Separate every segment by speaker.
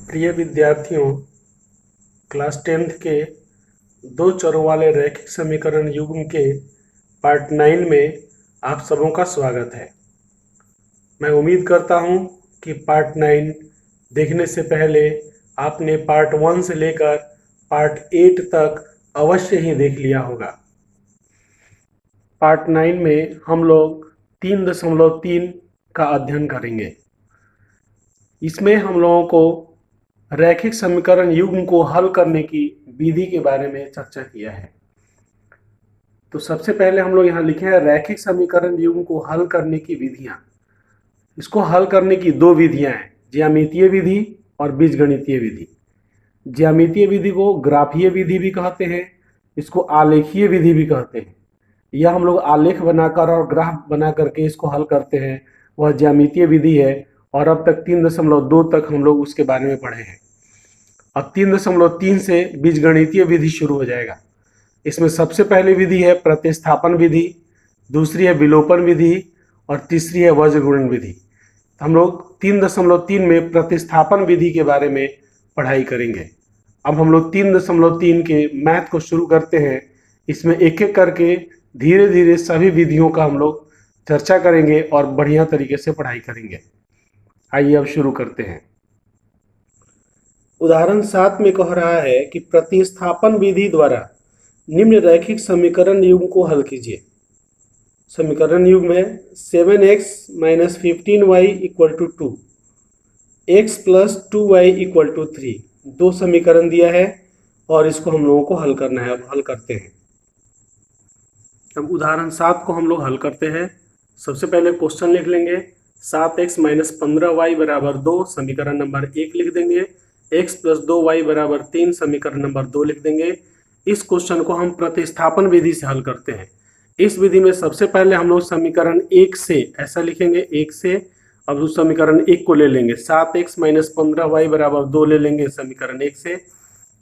Speaker 1: प्रिय विद्यार्थियों, class 10th के दो चरों वाले रैखिक समीकरण युग्म के पार्ट 9 में आप सबों का स्वागत है। मैं उम्मीद करता हूं कि पार्ट 9 देखने से पहले आपने पार्ट 1 से लेकर पार्ट 8 तक अवश्य ही देख लिया होगा। पार्ट 9 में हम लोग 3.3 का अध्ययन करेंगे। इसमें हम लोगों को रैखिक समीकरण युग्म को हल करने की विधि के बारे में चर्चा किया है। तो सबसे पहले हम लोग यहाँ लिखे हैं रैखिक समीकरण युग्म को हल करने की विधियां। इसको हल करने की दो विधियां हैं, ज्यामितीय विधि और बीजगणितीय विधि। ज्यामितीय विधि को ग्राफीय विधि भी कहते हैं, इसको आलेखीय विधि भी कहते हैं। यह हम लोग आलेख बनाकर और ग्राफ बना करके इसको हल करते हैं, वह ज्यामितीय विधि है। और अब तक 3.2 तक हम लोग उसके बारे में पढ़े हैं। अब 3.3 से बीजगणितीय विधि शुरू हो जाएगा। इसमें सबसे पहली विधि है प्रतिस्थापन विधि, दूसरी है विलोपन विधि और तीसरी है वज्रगुणन विधि। हम लोग 3.3 में प्रतिस्थापन विधि के बारे में पढ़ाई करेंगे। अब हम लोग 3.3 के मैथ को शुरू करते हैं। इसमें एक एक करके धीरे धीरे सभी विधियों का हम लोग चर्चा करेंगे और बढ़िया तरीके से पढ़ाई करेंगे। आइए अब शुरू करते हैं। उदाहरण 7 में कह रहा है कि प्रतिस्थापन विधि द्वारा निम्न रैखिक समीकरण युग्म को हल कीजिए। समीकरण युग्म है 7x - 15y = 2, x + 2y = 3। दो समीकरण दिया है और इसको हम लोगों को हल करना है। अब हल करते हैं। अब उदाहरण 7 को हम लोग हल करते हैं। सबसे पहले क्वेश्चन लिख लेंगे 7x - 15y = 2, समीकरण नंबर 1 लिख देंगे। x + 2y = 3, समीकरण नंबर 2 लिख देंगे। इस क्वेश्चन को हम प्रतिस्थापन विधि से हल करते हैं। इस विधि में सबसे पहले हम लोग समीकरण 1 से ऐसा लिखेंगे, 1 से। अब उस समीकरण 1 को ले लेंगे, 7x - 15y = 2 ले लेंगे समीकरण 1 से।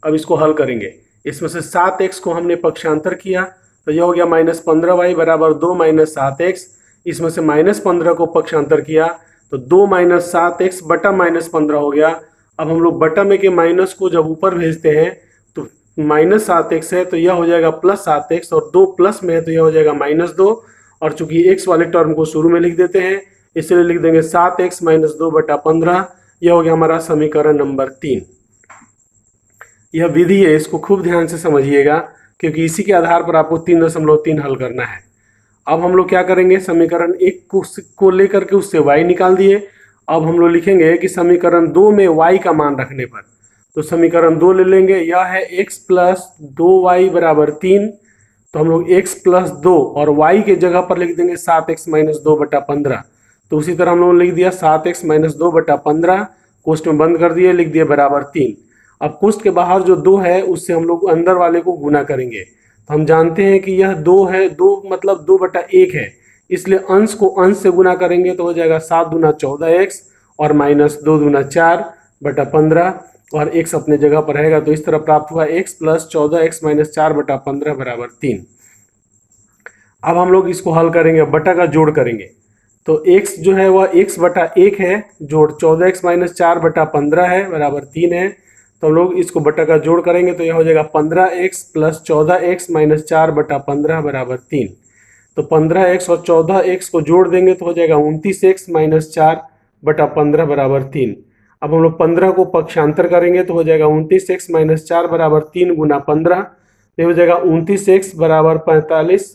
Speaker 1: अब इसको हल करेंगे। इसमें से 7x को हमने पक्षांतर किया तो यह हो गया -15y = 2 - 7x। इसमें से -15 को पक्षांतर किया तो 2 - 7x बटा -15 हो गया। अब हम लोग बटा में के माइनस को जब ऊपर भेजते हैं तो -7x है तो यह हो जाएगा +7x, और 2 प्लस में है तो यह हो जाएगा -2। और चूंकि x वाले टर्म को शुरू में लिख देते हैं इसलिए लिख देंगे 7x - 2 बटा 15। यह हो गया हमारा समीकरण नंबर 3। यह विधि है, इसको खूब ध्यान से समझिएगा क्योंकि इसी के आधार पर आपको 3.3 हल करना है। अब हम लोग क्या करेंगे, समीकरण 1 को लेकर के उससे y निकाल दिए। अब हम लोग लिखेंगे कि समीकरण 2 में y का मान रखने पर, तो समीकरण 2 ले लेंगे। यह है x + 2y = 3, तो हम लोग x + 2 और y के जगह पर लिख देंगे 7x - 2 बटा 15। तो उसी तरह हम लोगों ने लिख दिया 7x - 2 बटा 15, कोष्ठ में बंद कर दिए, लिख दिए बराबर 3। अब कोष्ठ के बाहर जो 2 है उससे हम लोग अंदर वाले को गुना करेंगे। तो हम जानते हैं कि यह 2 है, 2 मतलब 2 बटा 1 है, इसलिए अंश को अंश से गुना करेंगे तो हो जाएगा 7 दूना 14x और -2 दूना 4 बटा 15, और x अपने जगह पर रहेगा। तो इस तरह प्राप्त हुआ x + 14x - 4 बटा 15 = 3। अब हम लोग इसको हल करेंगे, बटा का जोड़ करेंगे। तो x जो है वह x बटा 1 है, जोड़ 14x - 4 बटा 15 है, बराबर 3 है। तो हम लोग इसको बटा का जोड़ करेंगे तो यह हो जाएगा 15x + 14x - 4 बटा 15 = 3। तो 15x और 14x को जोड़ देंगे तो हो जाएगा 29x - 4 बटा 15 = 3। अब हम लोग 15 को पक्षांतर करेंगे तो हो जाएगा 29x - 4 = 3 गुना 15, तो हो जाएगा 29x = 45।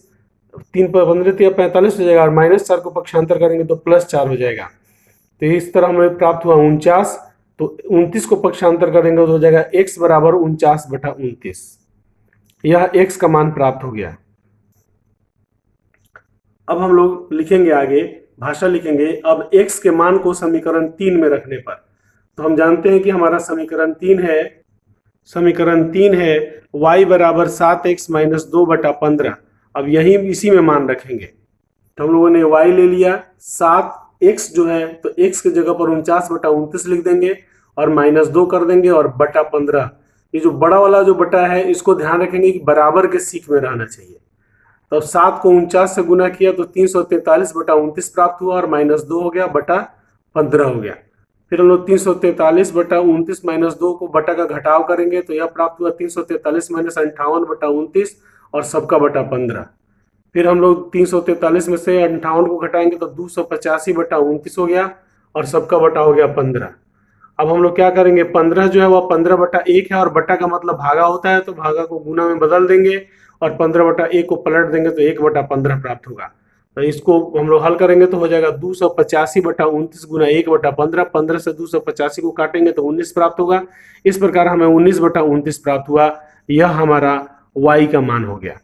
Speaker 1: 3 पर 15 45 हो जाएगा, और -4 को पक्षांतर करेंगे तो +4 हो जाएगा। तो इस तरह हमें प्राप्त हुआ 49। तो 29 को पक्षांतर करेंगे तो हो जाएगा x = 49 बटा 29। यह x का मान प्राप्त हो गया। अब हम लोग लिखेंगे आगे, भाषा लिखेंगे। अब x के मान को समीकरण 3 में रखने पर, तो हम जानते हैं कि हमारा समीकरण 3 है, y = 7x - 2 बटा 15। अब यही इसी में मान रखेंगे। तो हम लोगों ने y ले लिया, 7x जो है तो x की जगह पर 49 बटा 29 लिख देंगे और -2 कर देंगे और बटा 15। ये जो बड़ा वाला जो बटा है इसको ध्यान रखेंगे कि बराबर के सीख में रहना चाहिए। तो 7 को 49 से गुना किया तो 343 बटा 29 प्राप्त हुआ और -2 हो गया बटा 15 हो गया। फिर हम लोग 343/29 माइनस 2 को बटा का घटाव करेंगे तो यह प्राप्त हुआ 343 माइनस 58/29 और सबका बटा 15। फिर हम लोग 343 में से 58 को घटाएंगे तो 285/29 हो गया और सबका बटा हो गया 15। अब हम लोग क्या करेंगे, 15 जो है वह 15/1 है और बटा का मतलब भागा होता है, तो भागा को गुना में बदल देंगे और 15/1 को पलट देंगे तो 1/15 प्राप्त होगा। तो इसको हम लोग हल करेंगे तो हो जाएगा 285/29 गुना 1/15। 15 से 285 को काटेंगे तो 19 प्राप्त होगा। इस प्रकार हमें 19/29 प्राप्त हुआ। यह हमारा y का मान हो गया।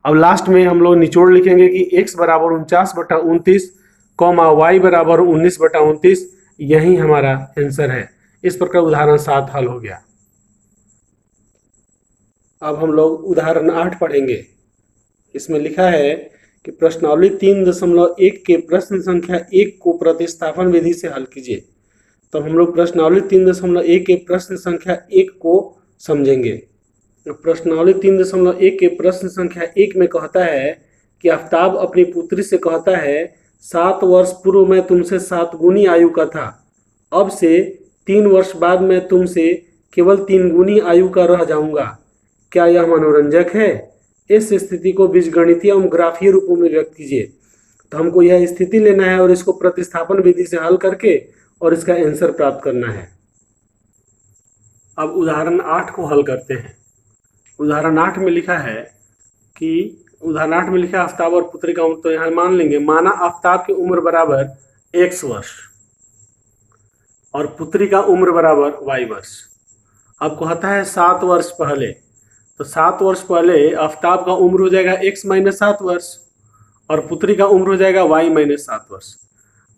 Speaker 1: अब लास्ट में हम लोग निचोड़ लिखेंगे कि x बराबर 49/29 कॉमा y बराबर 19/29, यही हमारा आंसर है। इस प्रकार उदाहरण 7 हल हो गया। अब हम लोग उदाहरण 8 पढ़ेंगे। इसमें लिखा है कि प्रश्नावली 3.1 के प्रश्न संख्या 1 को प्रतिस्थापन विधि से हल कीजिए। तो हम लोग प्रश्नावली 3.1 के प्रश्न संख्या 1 को समझेंगे। प्रश्नावली 3.1 के प्रश्न संख्या 1 में कहता है कि आफ्ताब अपनी पुत्री से कहता है, 7 वर्ष पूर्व मैं तुमसे 7 गुनी आयु का था, अब से 3 वर्ष बाद मैं तुमसे केवल 3 गुनी आयु का रह जाऊंगा। क्या यह मनोरंजक है? इस स्थिति को बीजगणितीय एवं ग्राफीय रूपों में व्यक्त कीजिए। तो हमको यह स्थिति लेना है और इसको प्रतिस्थापन विधि से हल करके और इसका आंसर प्राप्त करना है। अब उदाहरण 8 को हल करते हैं। उदाहरण 8 में लिखा है आफ्ताब और पुत्री का उम्र, तो यहाँ मान लेंगे, माना आफ्ताब की उम्र बराबर x वर्ष और पुत्री का उम्र बराबर y वर्ष। अब कहता है 7 वर्ष पहले, तो 7 वर्ष पहले आफ्ताब का उम्र हो जाएगा x माइनस 7 वर्ष और पुत्री का उम्र हो जाएगा y माइनस 7 वर्ष।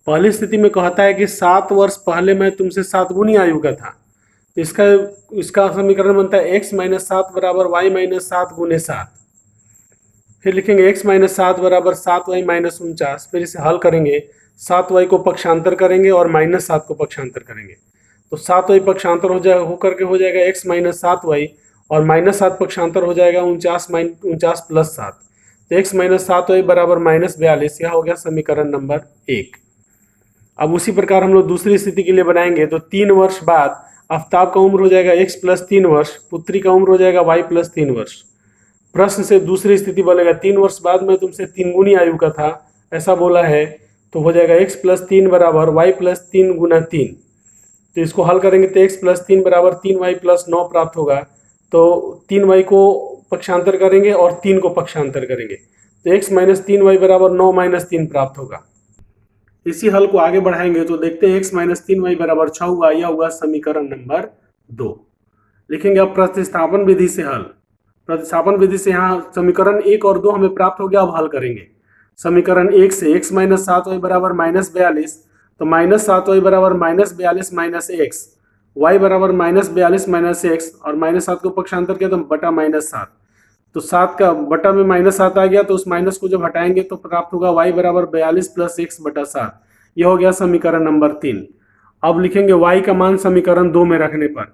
Speaker 1: पहली स्थिति में कहता है कि 7 वर्ष पहले मैं तुमसे 7 गुनी आयु का था, तो इसका समीकरण बनता है x माइनस 7 बराबर y माइनस 7 गुने 7। फिर लिखेंगे x माइनस 7 बराबर 7y माइनस 49। फिर इसे हल करेंगे, 7y को पक्षांतर करेंगे और माइनस 7 को पक्षांतर करेंगे, तो 7y पक्षांतर होकर के हो जाएगा x माइनस 7y और माइनस 7 पक्षांतर हो जाएगा 49 प्लस 7, तो x माइनस 7y बराबर माइनस 42। यह हो गया समीकरण नंबर 1। अब उसी प्रकार हम लोग दूसरी स्थिति के लिए बनाएंगे, तो 3 वर्ष बाद आफ्ताब का उम्र हो जाएगा x प्लस 3 वर्ष, पुत्री का उम्र हो जाएगा y प्लस 3 वर्ष। प्रश्न से दूसरी स्थिति बोलेगा 3 वर्ष बाद में तुमसे 3 गुनी आयु का था, ऐसा बोला है, तो हो जाएगा x प्लस 3 बराबर y प्लस 3 गुना 3। तो इसको हल करेंगे तो x प्लस 3 बराबर 3y प्लस 9 प्राप्त होगा। तो 3y को पक्षांतर करेंगे और 3 को पक्षांतर करेंगे, तो x माइनस 3y बराबर 9 माइनस 3 प्राप्त होगा। इसी हल को आगे बढ़ाएंगे तो देखते हैं x माइनस 3y बराबर 6 हुआ। यह हुआ समीकरण नंबर 2। लिखेंगे अब प्रतिस्थापन विधि से हल। प्रतिस्थापन विधि से यहाँ समीकरण 1 और 2 हमें प्राप्त हो गया। अब हल करेंगे समीकरण 1 से x माइनस 7y बराबर माइनस 42, तो माइनस 7y बराबर माइनस 42 माइनस x, y बराबर माइनस 42 माइनस x और माइनस 7 को पक्षांतर किया तो बटा माइनस 7, तो 7 का बटा में माइनस 7 आ गया, तो उस माइनस को जब हटाएंगे तो प्राप्त होगा y बराबर 42 प्लस x बटा 7। यह हो गया समीकरण नंबर 3। अब लिखेंगे y का मान समीकरण 2 में रखने पर,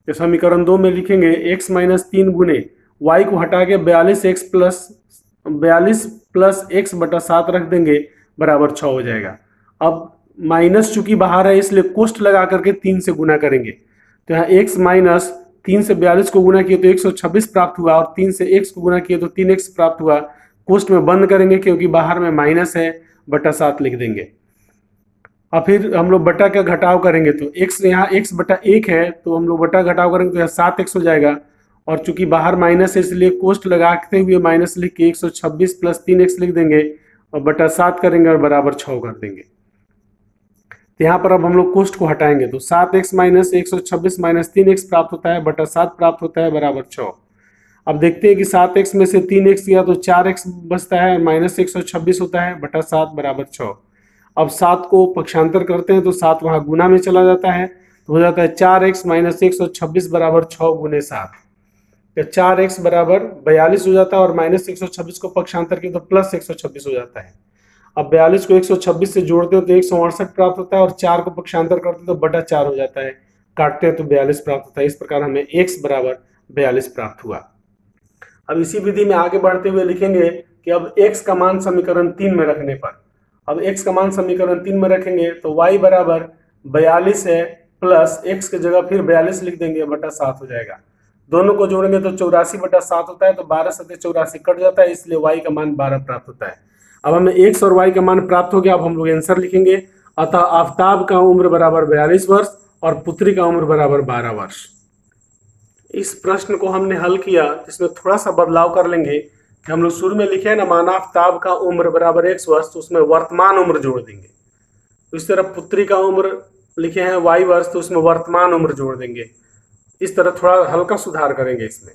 Speaker 1: तो समीकरण 2 में लिखेंगे x माइनस 3 गुने y को हटा के 42 प्लस x बटा 7 रख देंगे, बराबर 6 हो जाएगा। अब माइनस चूंकि बाहर है इसलिए कोष्ठ लगा करके 3 से गुना करेंगे, तो यहाँ x माइनस 3 से 42 को गुना किए तो 126 प्राप्त हुआ और 3 से x को गुना किए तो 3x प्राप्त हुआ। कोष्ठ में बंद करेंगे क्योंकि बाहर में माइनस है, बटा 7 लिख देंगे। और फिर हम लोग बटा का घटाव करेंगे, तो x यहाँ x बटा 1 है, तो हम लोग बटा घटाव करेंगे तो यहाँ 7x हो जाएगा और चूंकि बाहर माइनस है इसलिए कोष्ठ लगाते हुए माइनस लिख के 126 प्लस 3x लिख देंगे और बटा 7 करेंगे और बराबर 6 कर देंगे। तो यहाँ पर अब हम लोग कोष्ठ को हटाएंगे तो 7x माइनस 126 माइनस 3x प्राप्त होता है, बटा 7 प्राप्त होता है, बराबर 6। अब देखते हैं कि 7x में से 3x गया तो 4x बचता है, माइनस 126 होता है, बटा 7 बराबर 6। अब 7 को पक्षांतर करते हैं तो 7 वहाँ गुना में चला जाता है, तो हो जाता है 4x माइनस 126 बराबर 6 गुने 7, तो 4x बराबर 42 हो जाता है और माइनस 126 को पक्षांतर किया तो प्लस 126 हो जाता है। अब 42 को 126 से जोड़ते हो तो 168 प्राप्त होता है और 4 को पक्षांतर करते तो बटा 4 हो जाता है, काटते हैं तो 42 प्राप्त होता है। इस प्रकार हमें x बराबर 42 प्राप्त हुआ। अब इसी विधि में आगे बढ़ते हुए लिखेंगे कि अब x का मान समीकरण 3 में रखने पर, अब x का मान समीकरण 3 में रखेंगे तो y बराबर 42 है प्लस x की जगह फिर 42 लिख देंगे बटा 7 हो जाएगा। दोनों को जोड़ेंगे तो 84 बटा 7 होता है, तो 12 सत्ते 84 कट जाता है, इसलिए y का मान 12 प्राप्त होता है। अब हमें x और y का मान प्राप्त हो गया। अब हम लोग आंसर लिखेंगे। अतः आफताब का उम्र बराबर 42 वर्ष और पुत्री का उम्र बराबर 12 वर्ष। इस प्रश्न को हमने हल किया, इसमें थोड़ा सा बदलाव कर लेंगे कि हम लोग शुरू में लिखे हैं ना, माना आफताब का उम्र बराबर x वर्ष, तो उसमें वर्तमान उम्र जोड़ देंगे। इस तरह पुत्री का उम्र लिखे हैं y वर्ष, तो उसमें वर्तमान उम्र जोड़ देंगे। इस तरह थोड़ा हल्का सुधार करेंगे। इसमें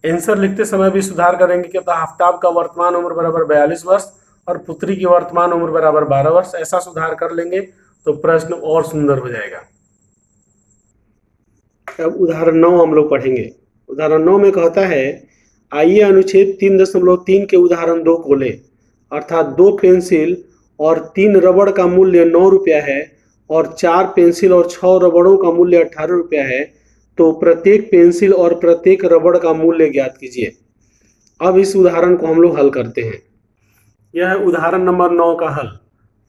Speaker 1: आंसर लिखते समय भी सुधार करेंगे कि आफताब का वर्तमान उम्र बराबर 42 वर्ष और पुत्री की वर्तमान उम्र बराबर 12 वर्ष, ऐसा सुधार कर लेंगे तो प्रश्न और सुंदर हो जाएगा। अब उदाहरण 9 हम लोग पढ़ेंगे। उदाहरण 9 में कहता है, आइए अनुच्छेद 3.3 के उदाहरण 2 को लें। अर्थात 2 पेंसिल और 3 रबड़ का मूल्य 9 रुपया है और 4 पेंसिल और 6 रबड़ों का मूल्य 18 रुपया है, तो प्रत्येक पेंसिल और प्रत्येक रबड़ का मूल्य ज्ञात कीजिए। अब इस उदाहरण को हम लोग हल करते हैं। यह है उदाहरण नंबर 9 का हल।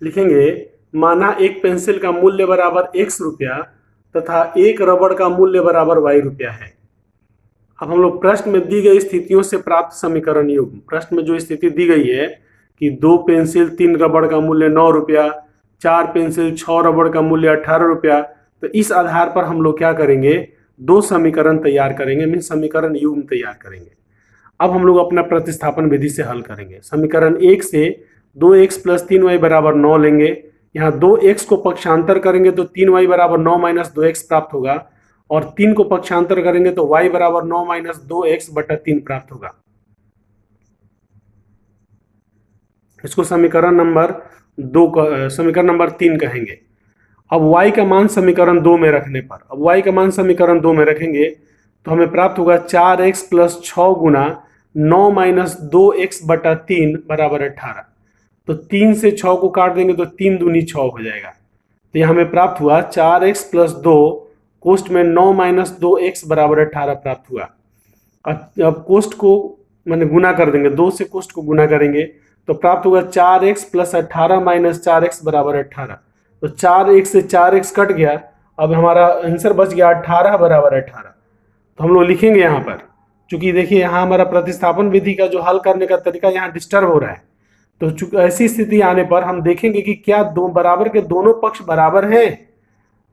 Speaker 1: लिखेंगे, माना एक पेंसिल का मूल्य बराबर x रुपया तथा एक रबड़ का मूल्य बराबर y रुपया है। अब हम लोग प्रश्न में दी गई स्थितियों से प्राप्त समीकरण युग्म, प्रश्न में जो स्थिति दी गई है कि 2 पेंसिल 3 रबड़ का मूल्य 9 रुपया, 4 पेंसिल 6 रबड़ का मूल्य 18 रुपया, तो इस आधार पर हम लोग क्या करेंगे, 2 समीकरण तैयार करेंगे, मीन समीकरण युग्म तैयार करेंगे। अब हम लोग अपना प्रतिस्थापन विधि से हल करेंगे। समीकरण 1 से 2x प्लस 3y बराबर 9 लेंगे। यहाँ 2x को पक्षांतर करेंगे तो 3y बराबर 9 माइनस 2x प्राप्त होगा, और 3 को पक्षांतर करेंगे तो y बराबर 9 माइनस 2x बटा 3 प्राप्त होगा। इसको समीकरण नंबर 3 कहेंगे। अब y का मान समीकरण 2 में रखने पर, अब y का मान समीकरण 2 में रखेंगे तो हमें प्राप्त होगा 4x प्लस 6 गुना 9 माइनस 2x बटा 3 बराबर 18। तो 3 से 6 को काट देंगे तो 3 दूनी 6 हो जाएगा। तो यहाँ हमें प्राप्त हुआ 4x प्लस 2 कोष्ठ में 9 माइनस 2x बराबर 18 प्राप्त हुआ। अब कोष्ठ को मैंने गुना कर देंगे, 2 से कोष्ठ को गुना करेंगे तो प्राप्त होगा 4x प्लस 18 माइनस 4x बराबर 18। तो 4x से 4x कट गया, अब हमारा आंसर बच गया 18 बराबर 18। तो हम लोग लिखेंगे यहाँ पर, चूंकि देखिए यहाँ हमारा प्रतिस्थापन विधि का जो हल करने का तरीका यहाँ डिस्टर्ब हो रहा है, तो ऐसी स्थिति आने पर हम देखेंगे कि क्या दो बराबर के दोनों पक्ष बराबर हैं।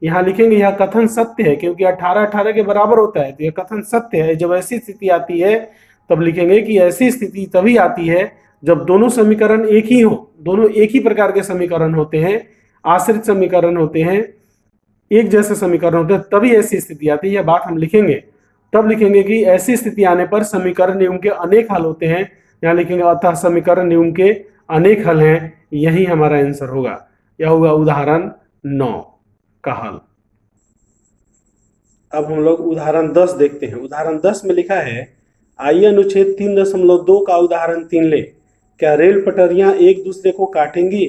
Speaker 1: यहाँ लिखेंगे यह कथन सत्य है, क्योंकि 18 18 के बराबर होता है, तो यह कथन सत्य है। जब ऐसी स्थिति आती है तब लिखेंगे कि ऐसी स्थिति तभी आती है जब दोनों समीकरण एक ही हो, दोनों एक ही प्रकार के समीकरण होते हैं, आश्रित समीकरण होते हैं, एक जैसे समीकरण होते हैं, तभी ऐसी स्थिति आती है। यह बात हम लिखेंगे, तब लिखेंगे कि ऐसी स्थिति आने पर समीकरण युग्म के अनेक हल होते हैं। यहाँ लिखेंगे अतः समीकरण युग्म के अनेक हल हैं, यही हमारा आंसर होगा। यह होगा उदाहरण 9 का हल। अब हम लोग उदाहरण 10 देखते हैं। उदाहरण 10 में लिखा है, आइए अनुच्छेद 3.2 का उदाहरण 3 ले। क्या रेल पटरियां एक दूसरे को काटेंगी?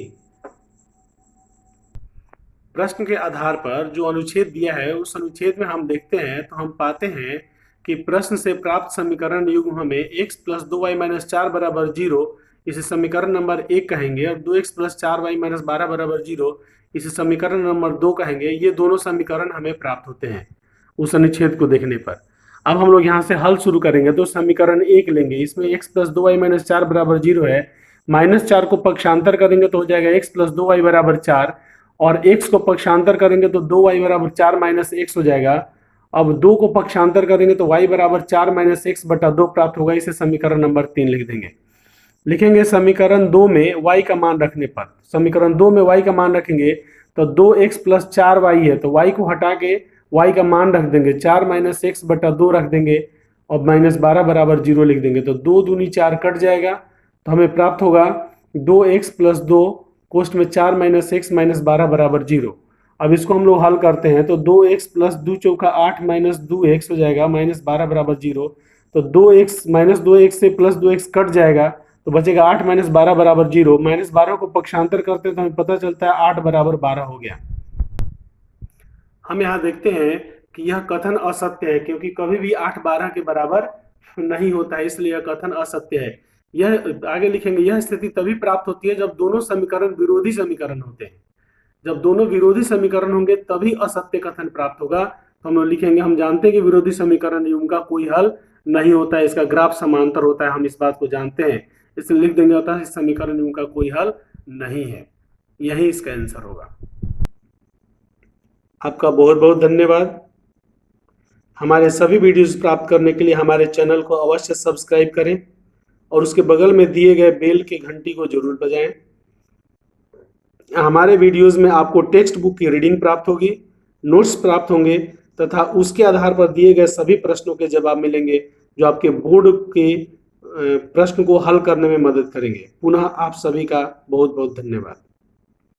Speaker 1: प्रश्न के आधार पर जो अनुच्छेद दिया है उस अनुच्छेद में हम देखते हैं तो हम पाते हैं कि प्रश्न से प्राप्त समीकरण युग्म हमें x प्लस 2y माइनस 4 बराबर 0, इसे समीकरण नंबर 1 कहेंगे, और 2x प्लस 4y माइनस 12 बराबर 0, इसे समीकरण नंबर 2 कहेंगे। ये दोनों समीकरण हमें प्राप्त होते हैं उस अनुच्छेद को देखने पर। अब हम लोग यहाँ से हल शुरू करेंगे तो समीकरण 1 लेंगे, इसमें x प्लस 2y माइनस 4 बराबर 0 है, माइनस 4 को पक्षांतर करेंगे तो हो जाएगा x प्लस 2y बराबर 4, और x को पक्षांतर करेंगे तो 2y बराबर 4 माइनस x हो जाएगा। अब 2 को पक्षांतर करेंगे तो y बराबर 4 माइनस x बटा 2 प्राप्त होगा। इसे समीकरण नंबर 3 लिख देंगे। लिखेंगे समीकरण 2 में y का मान रखने पर, समीकरण 2 में y का मान रखेंगे तो 2x प्लस 4y है, तो y को हटा के y का मान रख देंगे, 4 माइनस x बटा 2 रख देंगे और माइनस 12 बराबर 0 लिख देंगे। तो 2 दूनी 4 कट जाएगा, तो हमें प्राप्त होगा 2x प्लस 2 कोष्ठ में 4 माइनस x माइनस 12 बराबर 0। अब इसको हम लोग हल करते हैं तो 2x प्लस 2 चौका 8 माइनस 2x हो जाएगा, माइनस 12 बराबर 0। तो 2x माइनस 2x से प्लस 2x कट जाएगा, तो बचेगा 8 माइनस 12 बराबर 0। माइनस 12 को पक्षांतर करते हैं तो हमें पता चलता है 8 बराबर 12 हो गया। हम यहाँ देखते हैं कि यह कथन असत्य है, क्योंकि कभी भी 8 12 के बराबर नहीं होता है, इसलिए यह कथन असत्य है। यह आगे लिखेंगे, यह स्थिति तभी प्राप्त होती है जब दोनों समीकरण विरोधी समीकरण होते हैं। जब दोनों विरोधी समीकरण होंगे तभी असत्य कथन प्राप्त होगा। तो हम लोग लिखेंगे, हम जानते हैं कि विरोधी समीकरण युग्म का कोई हल नहीं होता है, इसका ग्राफ समांतर होता है, हम इस बात को जानते हैं, इसलिए लिख देंगे होता है इस समीकरण युग्म का कोई हल नहीं है। यही इसका आंसर होगा। आपका बहुत बहुत धन्यवाद। हमारे सभी वीडियोस प्राप्त करने के लिए हमारे चैनल को अवश्य सब्सक्राइब करें और उसके बगल में दिए गए बेल की घंटी को जरूर बजाएं। हमारे वीडियोस में आपको टेक्स्ट बुक की रीडिंग प्राप्त होगी, नोट्स प्राप्त होंगे तथा उसके आधार पर दिए गए सभी प्रश्नों के जवाब मिलेंगे जो आपके बोर्ड के प्रश्न को हल करने में मदद करेंगे। पुनः आप सभी का बहुत बहुत धन्यवाद।